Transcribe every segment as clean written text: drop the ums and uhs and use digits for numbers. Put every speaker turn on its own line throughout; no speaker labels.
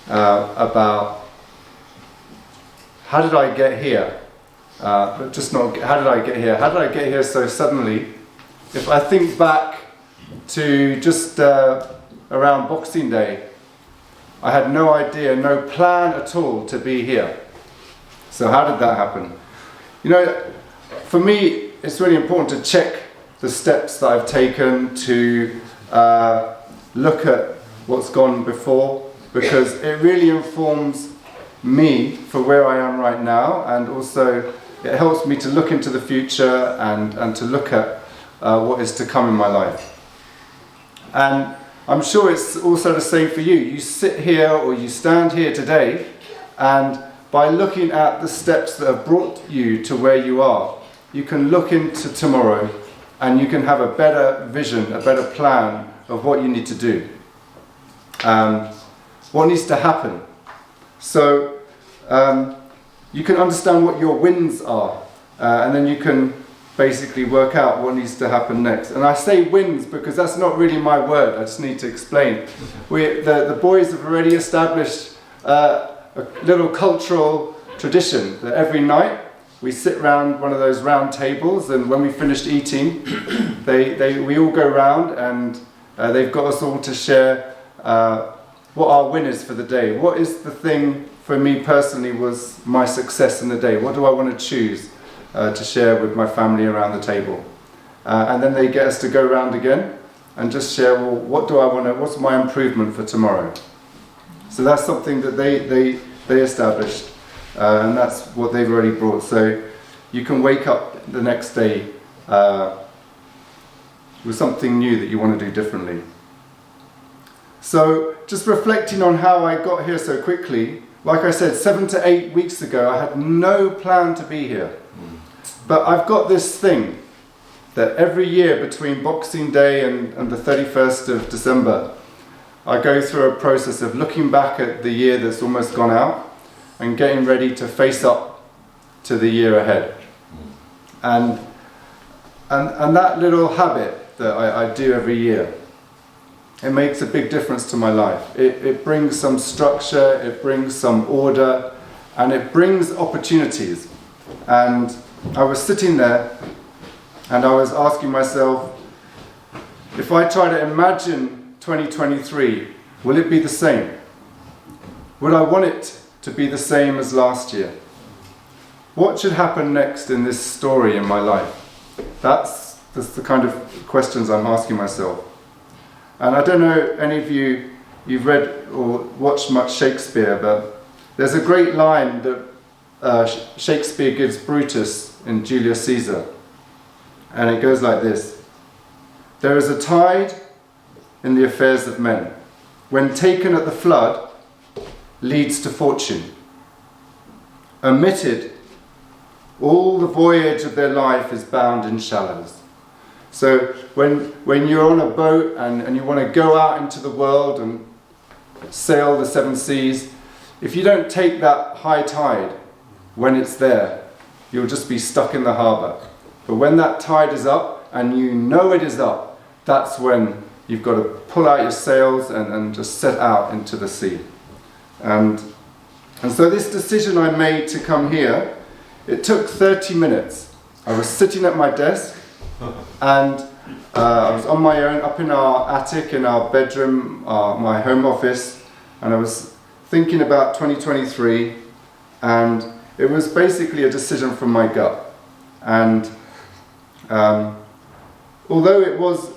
about how did I get here? But just not how did I get here? How did I get here so suddenly? If I think back to just around Boxing Day, I had no idea, no plan at all to be here. So how did that happen? You know, for me, it's really important to check the steps that I've taken, to look at what's gone before, because it really informs me for where I am right now, and also it helps me to look into the future and to look at what is to come in my life. And I'm sure it's also the same for you. You sit here or you stand here today, and by looking at the steps that have brought you to where you are, you can look into tomorrow and you can have a better vision, a better plan of what you need to do, what needs to happen. So you can understand what your wins are, and then you can basically work out what needs to happen next. And I say wins because that's not really my word, I just need to explain. The boys have already established a little cultural tradition that every night we sit around one of those round tables, and when we finished eating, we all go round, and they've got us all to share what our win is for the day. What is the thing for me personally was my success in the day? What do I want to choose to share with my family around the table? And then they get us to go round again and just share, well, what's my improvement for tomorrow? So that's something that they established, and that's what they've already brought. So you can wake up the next day with something new that you want to do differently. So just reflecting on how I got here so quickly, like I said, 7 to 8 weeks ago, I had no plan to be here. But I've got this thing that every year between Boxing Day and the 31st of December, I go through a process of looking back at the year that's almost gone out and getting ready to face up to the year ahead. And that little habit that I do every year, it makes a big difference to my life. It brings some structure, it brings some order, and it brings opportunities. And I was sitting there and I was asking myself, if I try to imagine 2023, will it be the same? Would I want it to be the same as last year? What should happen next in this story in my life? That's the kind of questions I'm asking myself. And I don't know any of you've read or watched much Shakespeare, but there's a great line that Shakespeare gives Brutus in Julius Caesar, and it goes like this: "There is a tide in the affairs of men, when taken at the flood, leads to fortune. Omitted, all the voyage of their life is bound in shallows." So when you're on a boat and you want to go out into the world and sail the 7 seas, if you don't take that high tide when it's there, you'll just be stuck in the harbour. But when that tide is up, and you know it is up, that's when you've got to pull out your sails and just set out into the sea. And so this decision I made to come here, it took 30 minutes. I was sitting at my desk, and I was on my own up in our attic, in our bedroom, my home office, and I was thinking about 2023, and it was basically a decision from my gut. And although it was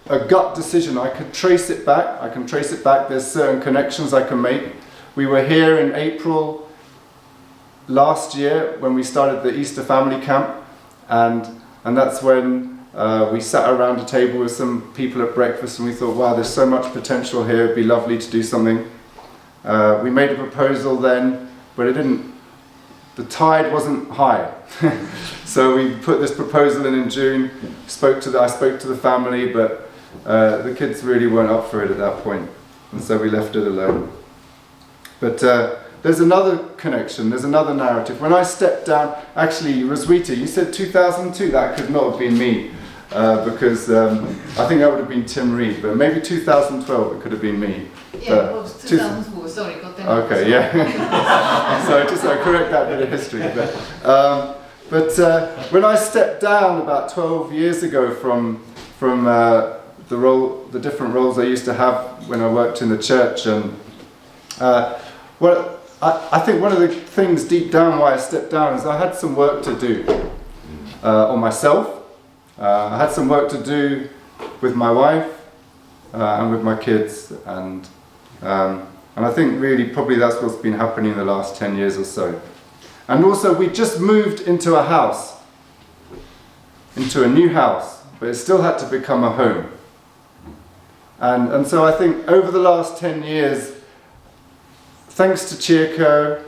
a gut decision, I could trace it back. I can trace it back. There's certain connections I can make. We were here in April last year when we started the Easter family camp, and that's when we sat around a table with some people at breakfast, and we thought, wow, there's so much potential here, it'd be lovely to do something. We made a proposal then, but the tide wasn't high. So we put this proposal in June, I spoke to the family, but the kids really weren't up for it at that point, and so we left it alone. But there's another connection, there's another narrative. When I stepped down, actually, Roswitha, you said 2002, that could not have been me, because I think that would have been Tim Reed, but maybe 2012 it could have been me.
Yeah, it was 2004, sorry, got that
Okay, yeah. So just correct that bit of history. But when I stepped down about 12 years ago from the different roles I used to have when I worked in the church, and I think one of the things deep down why I stepped down is I had some work to do on myself. I had some work to do with my wife and with my kids, and I think really probably that's what's been happening in the last 10 years or so. And also we just moved into a house, into a new house, but it still had to become a home. And so I think over the last 10 years, thanks to Cheerco,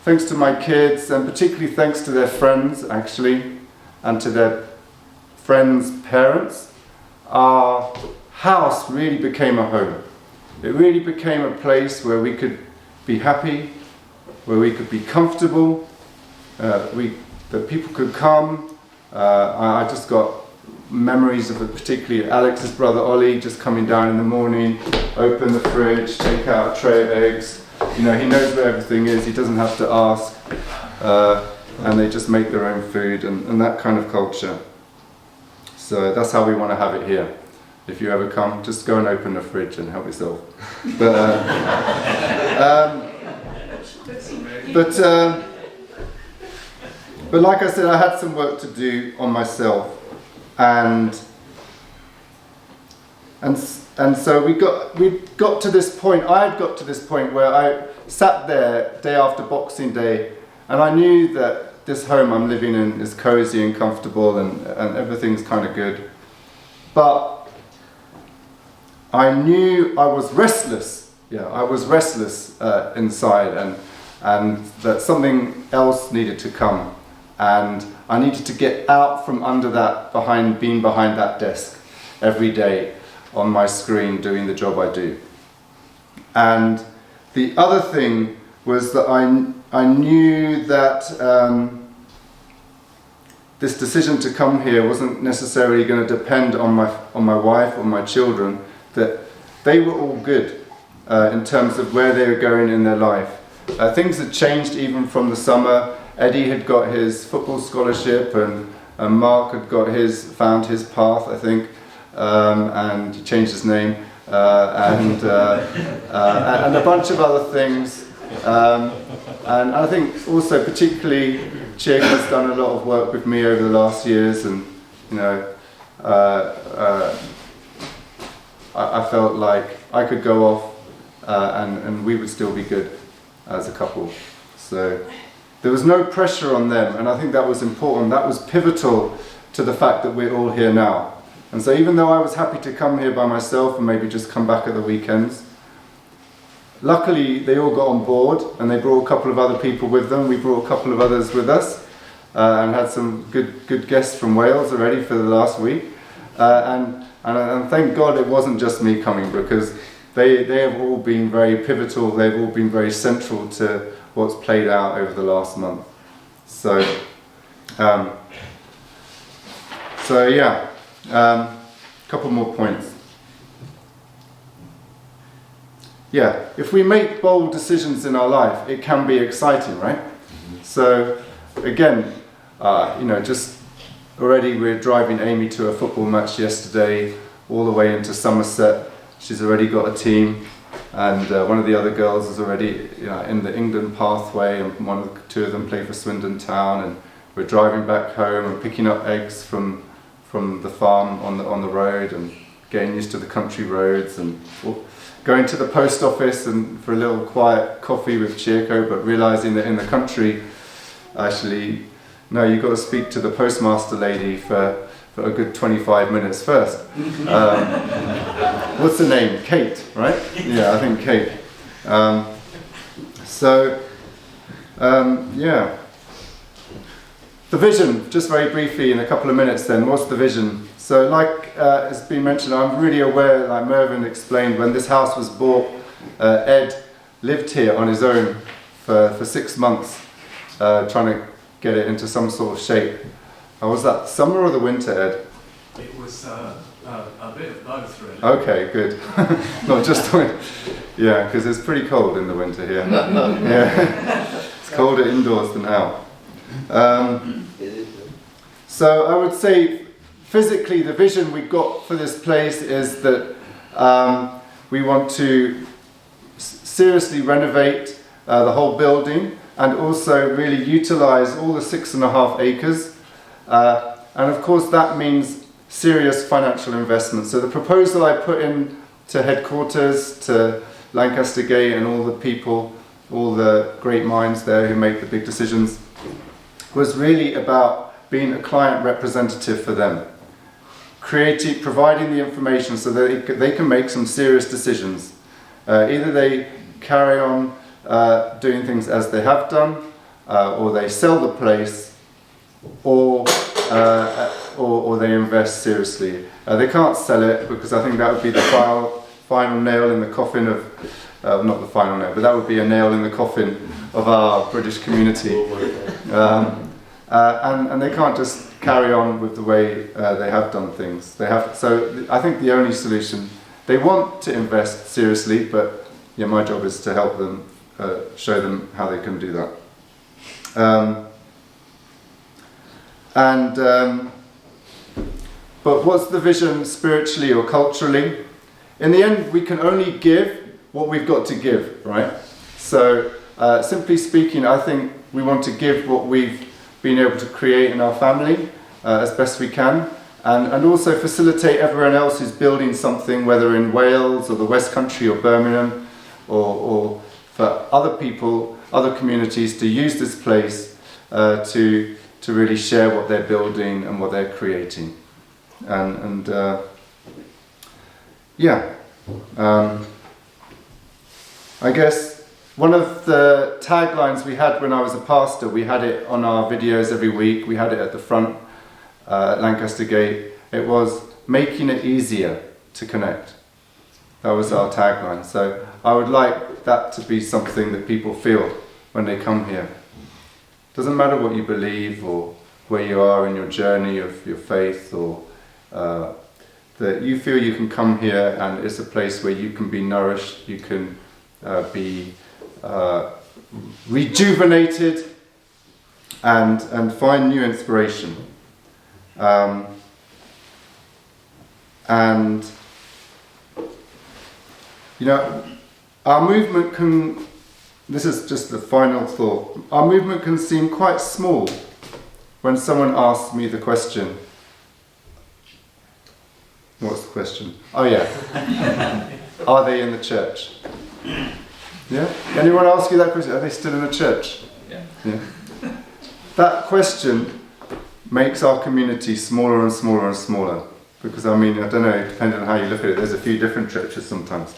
thanks to my kids, and particularly thanks to their friends actually, and to their friends' parents, our house really became a home. It really became a place where we could be happy, where we could be comfortable, that people could come. I just got memories of particularly Alex's brother Ollie just coming down in the morning, open the fridge, take out a tray of eggs. You know, he knows where everything is, he doesn't have to ask, and they just make their own food, and that kind of culture. So that's how we want to have it here. If you ever come, just go and open the fridge and help yourself. But like I said, I had some work to do on myself, and so we got to this point. I had got to this point where I sat there day after Boxing Day, and I knew that this home I'm living in is cozy and comfortable, and everything's kind of good. But I knew I was restless. Yeah, I was restless inside, and that something else needed to come. And I needed to get out from under that, being behind that desk every day on my screen doing the job I do. And the other thing was that I knew that this decision to come here wasn't necessarily going to depend on my wife or my children, that they were all good in terms of where they were going in their life. Things had changed even from the summer. Eddie had got his football scholarship, and Mark had found his path, I think, and changed his name, and a bunch of other things. And I think also particularly Chick has done a lot of work with me over the last years, and you know, I felt like I could go off and we would still be good as a couple. So there was no pressure on them, and I think that was important. That was pivotal to the fact that we're all here now. And so even though I was happy to come here by myself and maybe just come back at the weekends, luckily they all got on board, and they brought a couple of other people with them. We brought a couple of others with us, and had some good guests from Wales already for the last week. And thank God it wasn't just me coming, because they have all been very pivotal. They've all been very central to what's played out over the last month. So yeah, couple more points. Yeah, if we make bold decisions in our life, it can be exciting, right? So again, you know, just already we're driving Amy to a football match yesterday, all the way into Somerset. She's already got a team, and one of the other girls is already, you know, in the England pathway, and two of them play for Swindon Town, and we're driving back home and picking up eggs from the farm on the road, and getting used to the country roads, and going to the post office and for a little quiet coffee with Cheerco, but realising that in the country, actually, no, you've got to speak to the postmaster lady for a good 25 minutes first. What's her name? Kate, right? Yeah, I think Kate. Yeah. The vision, just very briefly in a couple of minutes then, what's the vision? So like it's been mentioned, I'm really aware, like Mervyn explained, when this house was bought, Ed lived here on his own for 6 months, trying to get it into some sort of shape. Was that summer or the winter, Ed?
It was A bit of both, really.
Okay, good. Not just yeah, because it's pretty cold in the winter here. Yeah, it's colder indoors than out. So I would say, physically, the vision we've got for this place is that we want to seriously renovate the whole building and also really utilize all the 6.5 acres. And of course that means serious financial investment. So the proposal I put in to headquarters, to Lancaster Gate and all the people, all the great minds there who make the big decisions, was really about being a client representative for them. Providing the information so that they can make some serious decisions. Either they carry on doing things as they have done, or they sell the place, or they invest seriously. They can't sell it because I think that would be the final nail in the coffin of, not the final nail, but that would be a nail in the coffin of our British community. And they can't just carry on with the way they have done things. So I think the only solution, they want to invest seriously, but yeah, my job is to help them, show them how they can do that. But what's the vision spiritually or culturally? In the end, we can only give what we've got to give, right? So, simply speaking, I think we want to give what we've been able to create in our family as best we can, and also facilitate everyone else who's building something, whether in Wales or the West Country or Birmingham, or for other people, other communities to use this place to really share what they're building and what they're creating. I guess one of the taglines we had when I was a pastor, we had it on our videos every week, we had it at the front at Lancaster Gate. It was making it easier to connect. That was our tagline. So I would like that to be something that people feel when they come here. Doesn't matter what you believe or where you are in your journey of your faith, or that you feel you can come here and it's a place where you can be nourished, you can be rejuvenated and find new inspiration. And you know, our movement can, this is just the final thought, our movement can seem quite small when someone asks me the question. What's the question? Oh yeah. Are they in the church? Yeah? Anyone ask you that question? Are they still in the church? Yeah. That question makes our community smaller and smaller and smaller. Because I mean, I don't know, depending on how you look at it, there's a few different churches sometimes,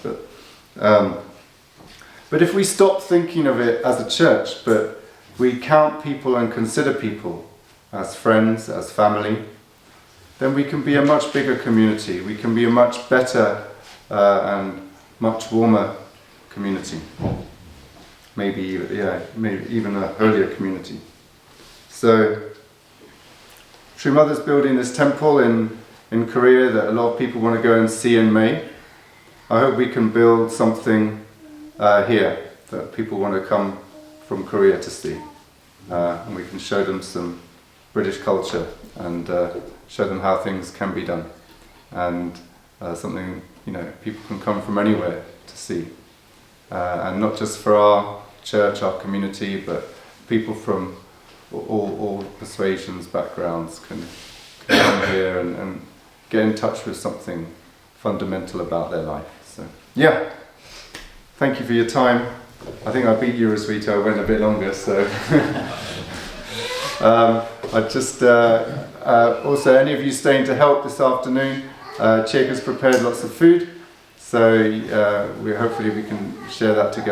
but if we stop thinking of it as a church, but we count people and consider people as friends, as family, then we can be a much bigger community. We can be a much better and much warmer community. Maybe even a holier community. So, True Mother's building this temple in Korea that a lot of people want to go and see in May. I hope we can build something here that people want to come from Korea to see. And we can show them some British culture and show them how things can be done. And something, you know, people can come from anywhere to see. And not just for our church, our community, but people from all persuasions, backgrounds can come here and get in touch with something fundamental about their life. So, yeah. Thank you for your time. I think I beat you, Roswitha. I went a bit longer, so. I just, also, any of you staying to help this afternoon, Chick has prepared lots of food, so hopefully we can share that together.